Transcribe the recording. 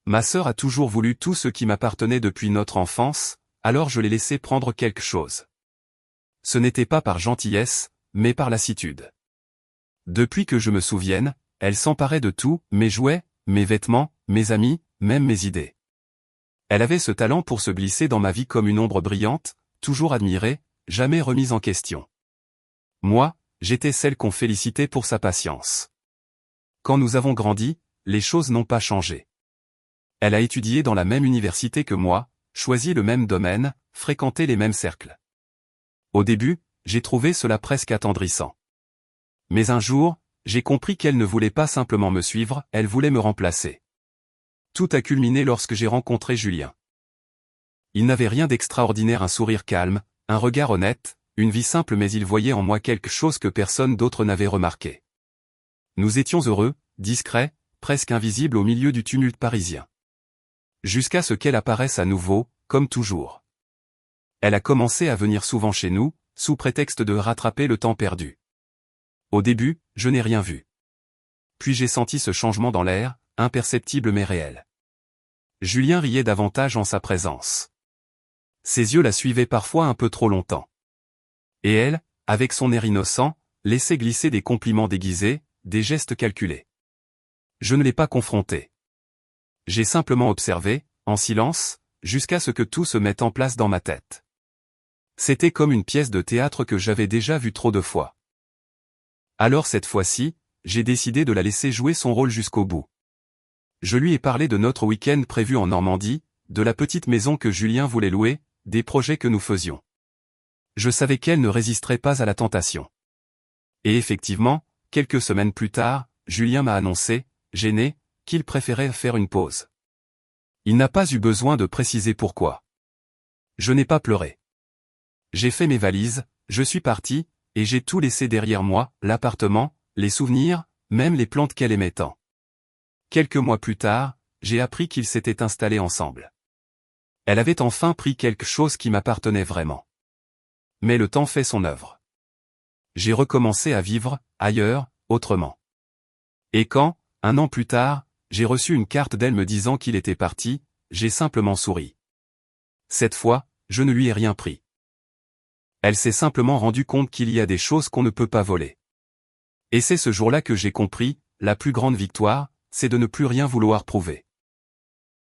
Ma sœur a toujours voulu tout ce qui m'appartenait depuis notre enfance, alors je l'ai laissé prendre quelque chose. Ce n'était pas par gentillesse, mais par lassitude. Depuis que je me souvienne, elle s'emparait de tout, mes jouets, mes vêtements, mes amis, même mes idées. Elle avait ce talent pour se glisser dans ma vie comme une ombre brillante, toujours admirée, jamais remise en question. Moi, j'étais celle qu'on félicitait pour sa patience. Quand nous avons grandi, les choses n'ont pas changé. Elle a étudié dans la même université que moi, choisi le même domaine, fréquenté les mêmes cercles. Au début, j'ai trouvé cela presque attendrissant. Mais un jour, j'ai compris qu'elle ne voulait pas simplement me suivre, elle voulait me remplacer. Tout a culminé lorsque j'ai rencontré Julien. Il n'avait rien d'extraordinaire, un sourire calme, un regard honnête, une vie simple, mais il voyait en moi quelque chose que personne d'autre n'avait remarqué. Nous étions heureux, discrets, presque invisibles au milieu du tumulte parisien. Jusqu'à ce qu'elle apparaisse à nouveau, comme toujours. Elle a commencé à venir souvent chez nous, sous prétexte de rattraper le temps perdu. Au début, je n'ai rien vu. Puis j'ai senti ce changement dans l'air, imperceptible mais réel. Julien riait davantage en sa présence. Ses yeux la suivaient parfois un peu trop longtemps. Et elle, avec son air innocent, laissait glisser des compliments déguisés, des gestes calculés. Je ne l'ai pas confronté. J'ai simplement observé, en silence, jusqu'à ce que tout se mette en place dans ma tête. C'était comme une pièce de théâtre que j'avais déjà vue trop de fois. Alors cette fois-ci, j'ai décidé de la laisser jouer son rôle jusqu'au bout. Je lui ai parlé de notre week-end prévu en Normandie, de la petite maison que Julien voulait louer, des projets que nous faisions. Je savais qu'elle ne résisterait pas à la tentation. Et effectivement, quelques semaines plus tard, Julien m'a annoncé, gêné, qu'il préférait faire une pause. Il n'a pas eu besoin de préciser pourquoi. Je n'ai pas pleuré. J'ai fait mes valises, je suis parti, et j'ai tout laissé derrière moi, l'appartement, les souvenirs, même les plantes qu'elle aimait tant. Quelques mois plus tard, j'ai appris qu'ils s'étaient installés ensemble. Elle avait enfin pris quelque chose qui m'appartenait vraiment. Mais le temps fait son œuvre. J'ai recommencé à vivre, ailleurs, autrement. Et quand, un an plus tard, j'ai reçu une carte d'elle me disant qu'il était parti, j'ai simplement souri. Cette fois, je ne lui ai rien pris. Elle s'est simplement rendue compte qu'il y a des choses qu'on ne peut pas voler. Et c'est ce jour-là que j'ai compris, la plus grande victoire, c'est de ne plus rien vouloir prouver.